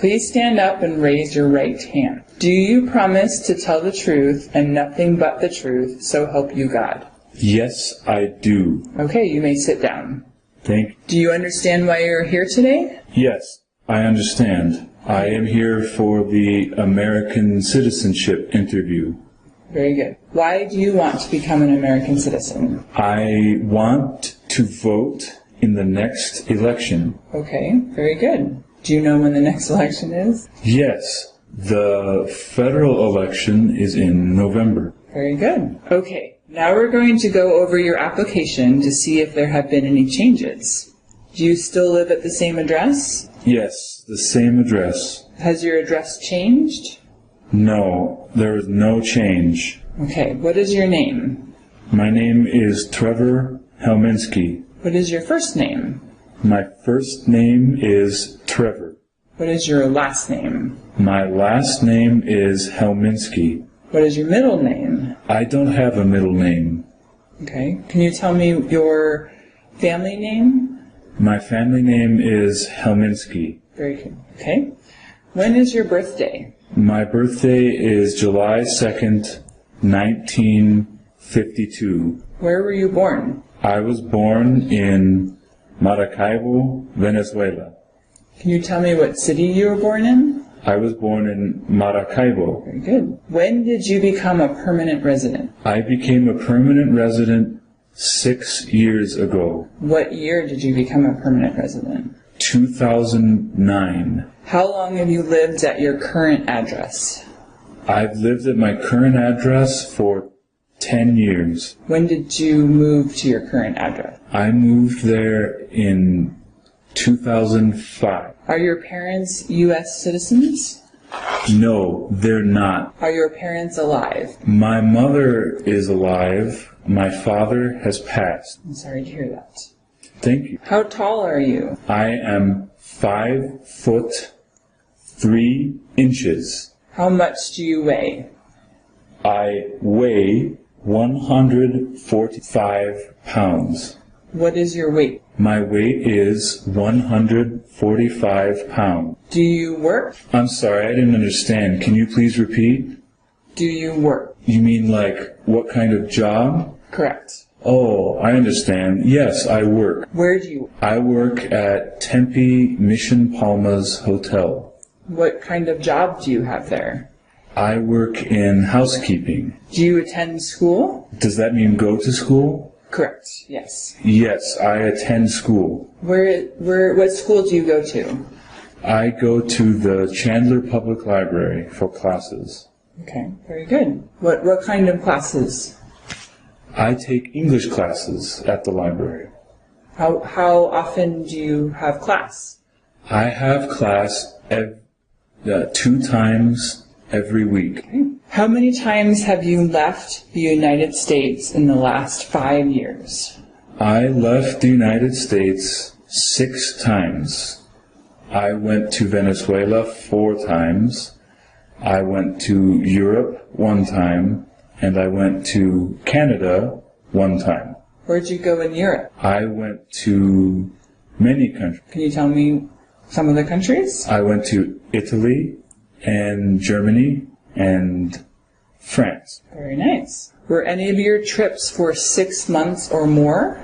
Please stand up and raise your right hand. Do you promise to tell the truth and nothing but the truth, so help you God? Yes, I do. Okay, you may sit down. Thank you. Do you understand why you're here today? Yes, I understand. I am here for the American citizenship interview. Very good. Why do you want to become an American citizen? I want to vote in the next election. Okay, very good. Do you know when the next election is? Yes, the federal election is in November. Very good. Okay, now we're going to go over your application to see if there have been any changes. Do you still live at the same address? Yes, the same address. Has your address changed? No, there is no change. Okay, what is your name? My name is Trevor Helminski. What is your first name? My first name is Trevor. What is your last name? My last name is Helminski. What is your middle name? I don't have a middle name. Okay, can you tell me your family name? My family name is Helminski. Very good. Okay. When is your birthday? My birthday is July 2nd, 1952. Where were you born? I was born in Maracaibo, Venezuela. Can you tell me what city you were born in? I was born in Maracaibo. Very good. When did you become a permanent resident? I became a permanent resident 6 years ago. What year did you become a permanent resident? 2009. How long have you lived at your current address? I've lived at my current address for 10 years. When did you move to your current address? I moved there in 2005. Are your parents U.S. citizens? No, they're not. Are your parents alive? My mother is alive. My father has passed. I'm sorry to hear that. Thank you. How tall are you? I am 5'3". How much do you weigh? I weigh 145 pounds. What is your weight? My weight is 145 pounds. Do you work? I'm sorry, I didn't understand. Can you please repeat? Do you work? You mean like what kind of job? Correct. Oh, I understand. Yes, I work. Where do you work? I work at Tempe Mission Palmas Hotel. What kind of job do you have there? I work in housekeeping. Do you attend school? Does that mean go to school? Correct, yes. Yes, I attend school. What school do you go to? I go to the Chandler Public Library for classes. Okay, very good. What kind of classes? I take English classes at the library. How often do you have class? I have class 2 times every week. Okay. How many times have you left the United States in the last 5 years? I left the United States 6 times. I went to Venezuela 4 times. I went to Europe 1 time. And I went to Canada 1 time. Where'd you go in Europe? I went to many countries. Can you tell me some of the countries? I went to Italy and Germany and France. Very nice. Were any of your trips for 6 months or more?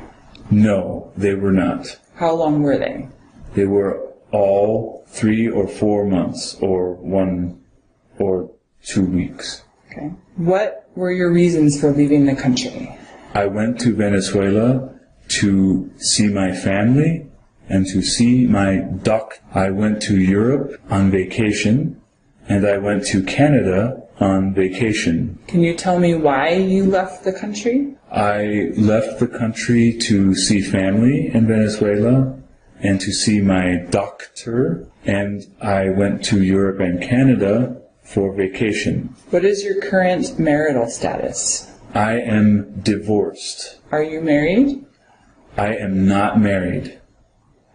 No, they were not. How long were they? They were all 3 or 4 months or 1 or 2 weeks. Okay. What were your reasons for leaving the country? I went to Venezuela to see my family and to see my duck. I went to Europe on vacation, and I went to Canada on vacation. Can you tell me why you left the country? I left the country to see family in Venezuela and to see my doctor, and I went to Europe and Canada for vacation. What is your current marital status? I am divorced. Are you married? I am not married.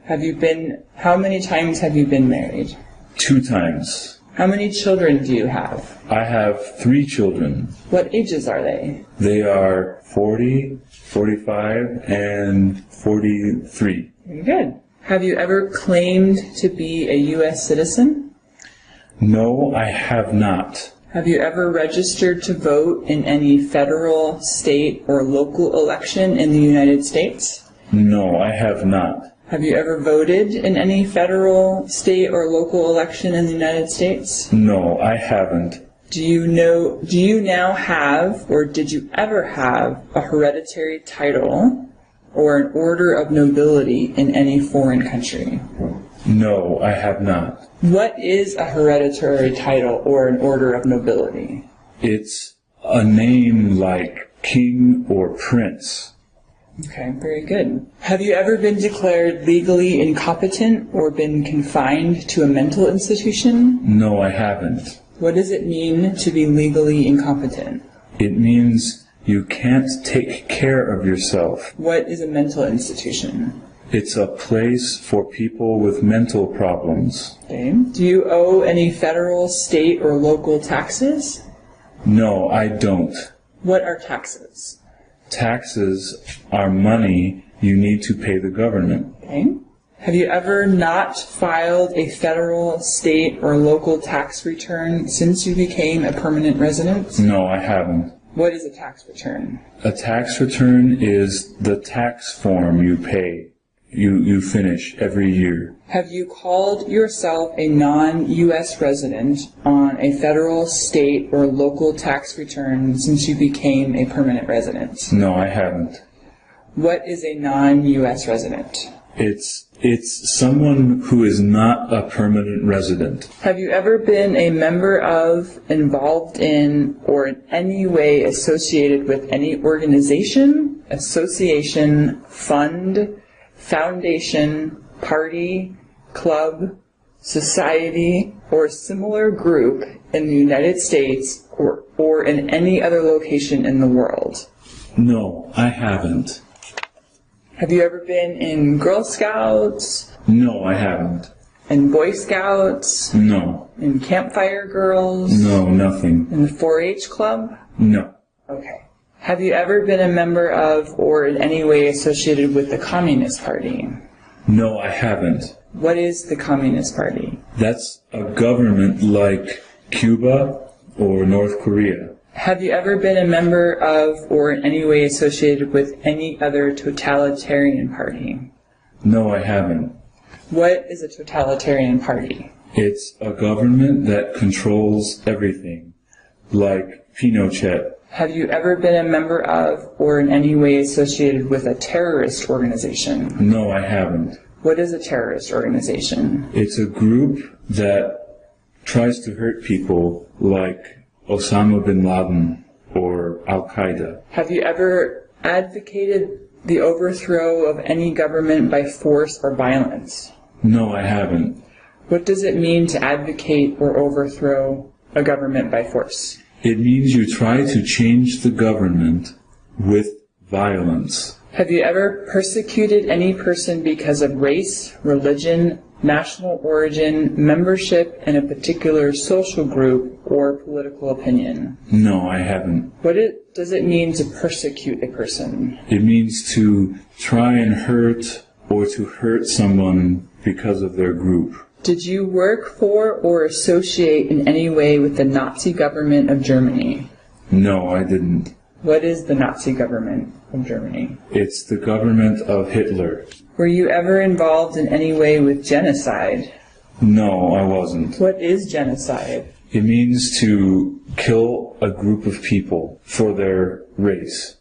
How many times have you been married? 2 times. How many children do you have? I have 3 children. What ages are they? They are 40, 45, and 43. Very good. Have you ever claimed to be a U.S. citizen? No, I have not. Have you ever registered to vote in any federal, state, or local election in the United States? No, I have not. Have you ever voted in any federal, state, or local election in the United States? No, I haven't. Do you now have, or did you ever have, a hereditary title or an order of nobility in any foreign country? No, I have not. What is a hereditary title or an order of nobility? It's a name like king or prince. Okay, very good. Have you ever been declared legally incompetent or been confined to a mental institution? No, I haven't. What does it mean to be legally incompetent? It means you can't take care of yourself. What is a mental institution? It's a place for people with mental problems. Okay. Do you owe any federal, state, or local taxes? No, I don't. What are taxes? Taxes are money you need to pay the government. Okay. Have you ever not filed a federal, state, or local tax return since you became a permanent resident? No, I haven't. What is a tax return? A tax return is the tax form you pay. You finish every year. Have you called yourself a non-U.S. resident on a federal, state, or local tax return since you became a permanent resident? No, I haven't. What is a non-U.S. resident? It's someone who is not a permanent resident. Have you ever been a member of, involved in, or in any way associated with any organization, association, fund, foundation, party, club, society, or similar group in the United States or in any other location in the world? No, I haven't. Have you ever been in Girl Scouts? No, I haven't. In Boy Scouts? No. In Campfire Girls? No, nothing. In the 4-H Club? No. Okay. Have you ever been a member of or in any way associated with the Communist Party? No, I haven't. What is the Communist Party? That's a government like Cuba or North Korea. Have you ever been a member of or in any way associated with any other totalitarian party? No, I haven't. What is a totalitarian party? It's a government that controls everything, like Pinochet. Have you ever been a member of or in any way associated with a terrorist organization? No, I haven't. What is a terrorist organization? It's a group that tries to hurt people like Osama bin Laden or Al-Qaeda. Have you ever advocated the overthrow of any government by force or violence? No, I haven't. What does it mean to advocate or overthrow a government by force? It means you try to change the government with violence. Have you ever persecuted any person because of race, religion, national origin, membership in a particular social group, or political opinion? No, I haven't. What does it mean to persecute a person? It means to try and hurt or to hurt someone because of their group. Did you work for or associate in any way with the Nazi government of Germany? No, I didn't. What is the Nazi government of Germany? It's the government of Hitler. Were you ever involved in any way with genocide? No, I wasn't. What is genocide? It means to kill a group of people for their race.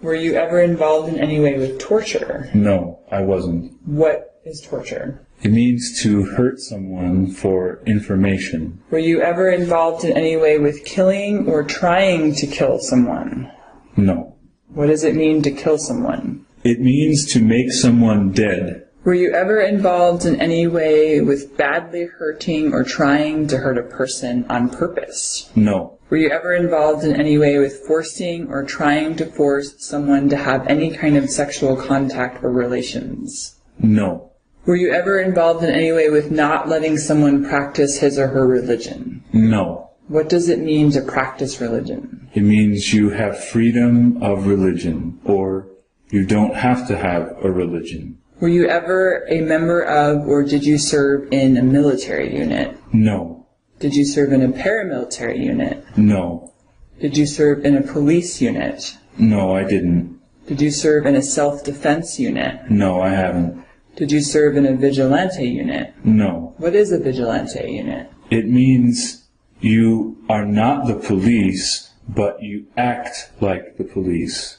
Were you ever involved in any way with torture? No, I wasn't. What is torture? It means to hurt someone for information. Were you ever involved in any way with killing or trying to kill someone? No. What does it mean to kill someone? It means to make someone dead. Were you ever involved in any way with badly hurting or trying to hurt a person on purpose? No. Were you ever involved in any way with forcing or trying to force someone to have any kind of sexual contact or relations? No. Were you ever involved in any way with not letting someone practice his or her religion? No. What does it mean to practice religion? It means you have freedom of religion, or you don't have to have a religion. Were you ever a member of or did you serve in a military unit? No. Did you serve in a paramilitary unit? No. Did you serve in a police unit? No, I didn't. Did you serve in a self-defense unit? No, I haven't. Did you serve in a vigilante unit? No. What is a vigilante unit? It means you are not the police, but you act like the police.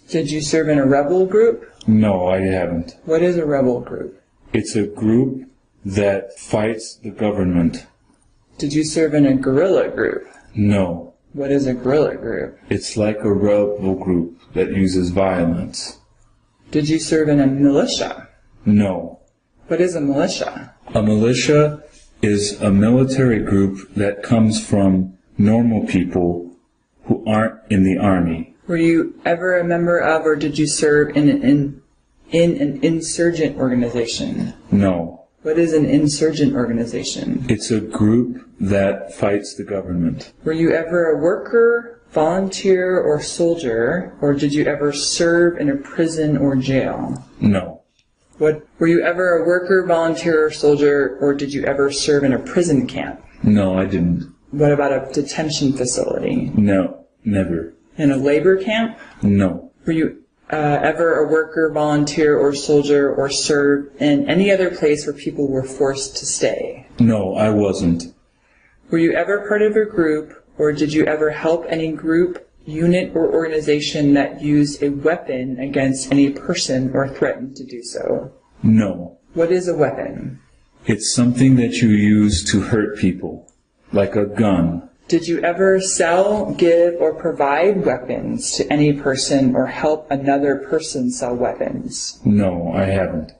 Did you serve in a rebel group? No, I haven't. What is a rebel group? It's a group that fights the government. Did you serve in a guerrilla group? No. What is a guerrilla group? It's like a rebel group that uses violence. Did you serve in a militia? No. What is a militia? A militia is a military group that comes from normal people who aren't in the army. Were you ever a member of, or did you serve in an insurgent organization? No. What is an insurgent organization? It's a group that fights the government. Were you ever a worker, volunteer, or soldier, or did you ever serve in a prison or jail? No. Were you ever a worker, volunteer, or soldier, or did you ever serve in a prison camp? No, I didn't. What about a detention facility? No, never. In a labor camp? No. Were you ever a worker, volunteer, or soldier, or served in any other place where people were forced to stay? No, I wasn't. Were you ever part of a group, or did you ever help any group, unit, or organization that used a weapon against any person or threatened to do so? No. What is a weapon? It's something that you use to hurt people, like a gun. Did you ever sell, give, or provide weapons to any person or help another person sell weapons? No, I haven't.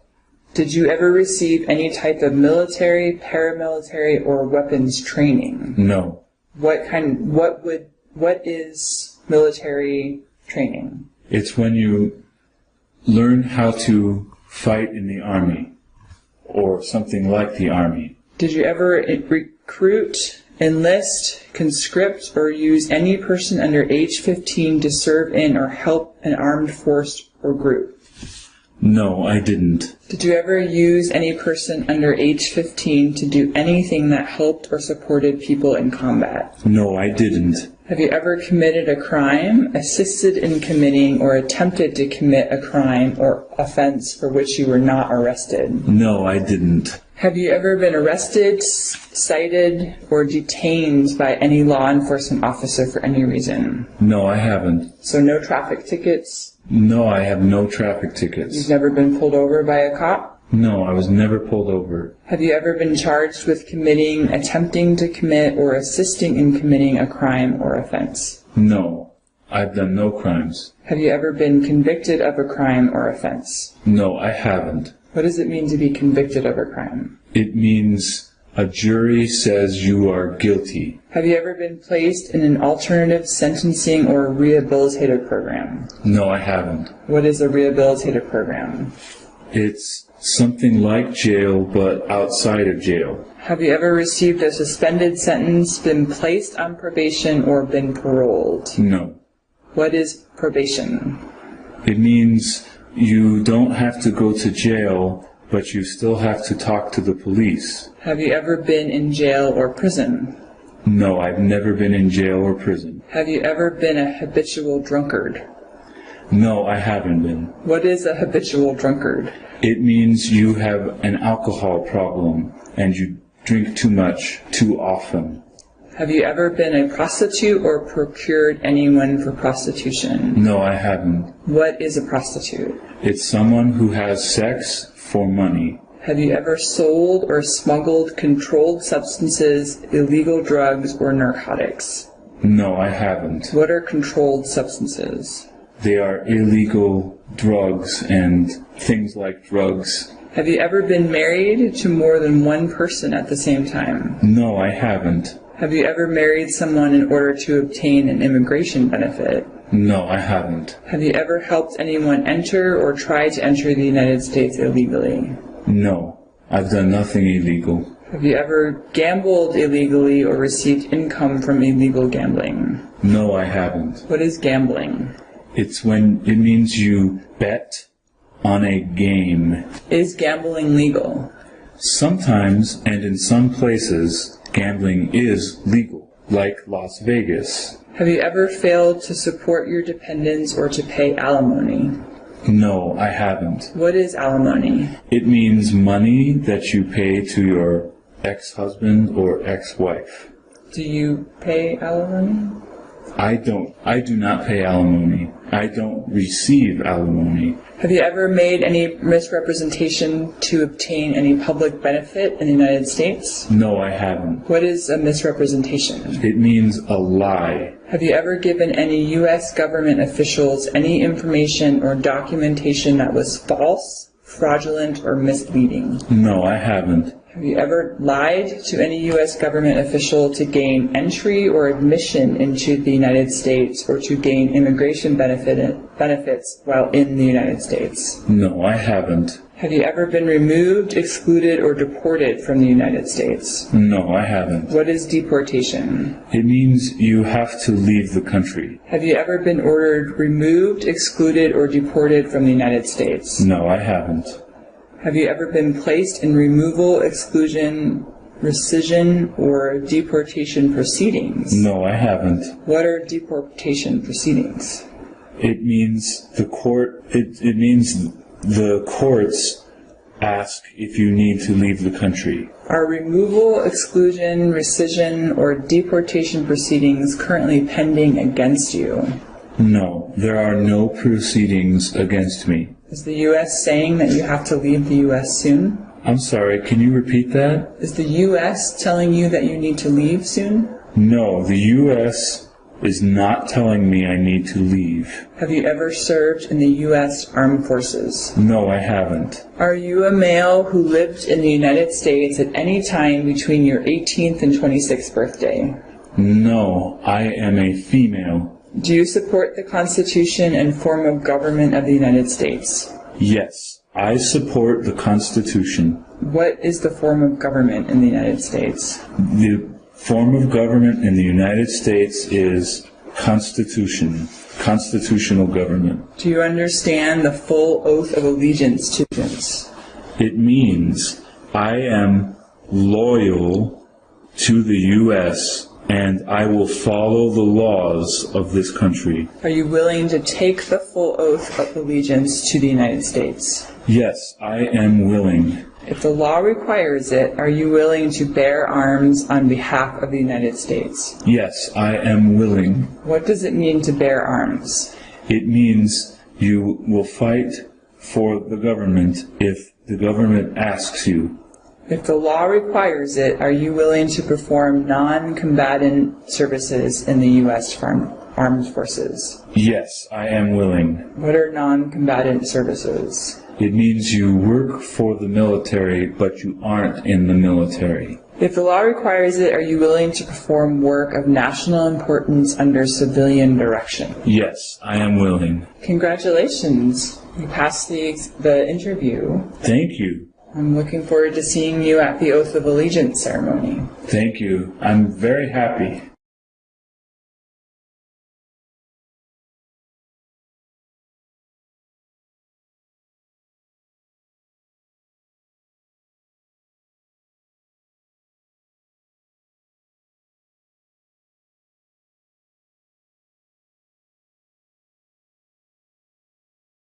Did you ever receive any type of military, paramilitary, or weapons training? No. What is military training? It's when you learn how to fight in the army, or something like the army. Did you ever recruit, enlist, conscript, or use any person under age 15 to serve in or help an armed force or group? No, I didn't. Did you ever use any person under age 15 to do anything that helped or supported people in combat? No, I didn't. Have you ever committed a crime, assisted in committing, or attempted to commit a crime or offense for which you were not arrested? No, I didn't. Have you ever been arrested, cited, or detained by any law enforcement officer for any reason? No, I haven't. So no traffic tickets? No, I have no traffic tickets. You've never been pulled over by a cop? No, I was never pulled over. Have you ever been charged with committing, attempting to commit, or assisting in committing a crime or offense? No, I've done no crimes. Have you ever been convicted of a crime or offense? No, I haven't. What does it mean to be convicted of a crime? It means a jury says you are guilty. Have you ever been placed in an alternative sentencing or rehabilitative program? No, I haven't. What is a rehabilitative program? It's something like jail, but outside of jail. Have you ever received a suspended sentence, been placed on probation, or been paroled? No. What is probation? It means you don't have to go to jail, but you still have to talk to the police. Have you ever been in jail or prison? No, I've never been in jail or prison. Have you ever been a habitual drunkard? No, I haven't been. What is a habitual drunkard? It means you have an alcohol problem and you drink too much too often. Have you ever been a prostitute or procured anyone for prostitution? No, I haven't. What is a prostitute? It's someone who has sex for money. Have you ever sold or smuggled controlled substances, illegal drugs, or narcotics? No, I haven't. What are controlled substances? They are illegal drugs and things like drugs. Have you ever been married to more than one person at the same time? No, I haven't. Have you ever married someone in order to obtain an immigration benefit? No, I haven't. Have you ever helped anyone enter or try to enter the United States illegally? No, I've done nothing illegal. Have you ever gambled illegally or received income from illegal gambling? No, I haven't. What is gambling? It means you bet on a game. Is gambling legal? Sometimes, and in some places, Gambling is legal, like Las Vegas. Have you ever failed to support your dependents or to pay alimony? No, I haven't. What is alimony? It means money that you pay to your ex-husband or ex-wife. Do you pay alimony? I do not pay alimony. I don't receive alimony. Have you ever made any misrepresentation to obtain any public benefit in the United States? No, I haven't. What is a misrepresentation? It means a lie. Have you ever given any U.S. government officials any information or documentation that was false, fraudulent, or misleading? No, I haven't. Have you ever lied to any U.S. government official to gain entry or admission into the United States or to gain immigration benefits while in the United States? No, I haven't. Have you ever been removed, excluded, or deported from the United States? No, I haven't. What is deportation? It means you have to leave the country. Have you ever been ordered removed, excluded, or deported from the United States? No, I haven't. Have you ever been placed in removal, exclusion, rescission, or deportation proceedings? No, I haven't. What are deportation proceedings? It means the courts ask if you need to leave the country. Are removal, exclusion, rescission, or deportation proceedings currently pending against you? No, there are no proceedings against me. Is the U.S. saying that you have to leave the U.S. soon? I'm sorry, can you repeat that? Is the U.S. telling you that you need to leave soon? No, the U.S. is not telling me I need to leave. Have you ever served in the U.S. Armed Forces? No, I haven't. Are you a male who lived in the United States at any time between your 18th and 26th birthday? No, I am a female. Do you support the Constitution and form of government of the United States? Yes, I support the Constitution. What is the form of government in the United States? The form of government in the United States is Constitution, constitutional government. Do you understand the full oath of allegiance to this? It means I am loyal to the U.S. and I will follow the laws of this country. Are you willing to take the full oath of allegiance to the United States? Yes, I am willing. If the law requires it, are you willing to bear arms on behalf of the United States? Yes, I am willing. What does it mean to bear arms? It means you will fight for the government if the government asks you. If the law requires it, are you willing to perform non-combatant services in the U.S. Armed Forces? Yes, I am willing. What are non-combatant services? It means you work for the military, but you aren't in the military. If the law requires it, are you willing to perform work of national importance under civilian direction? Yes, I am willing. Congratulations. You passed the interview. Thank you. I'm looking forward to seeing you at the Oath of Allegiance ceremony. Thank you. I'm very happy.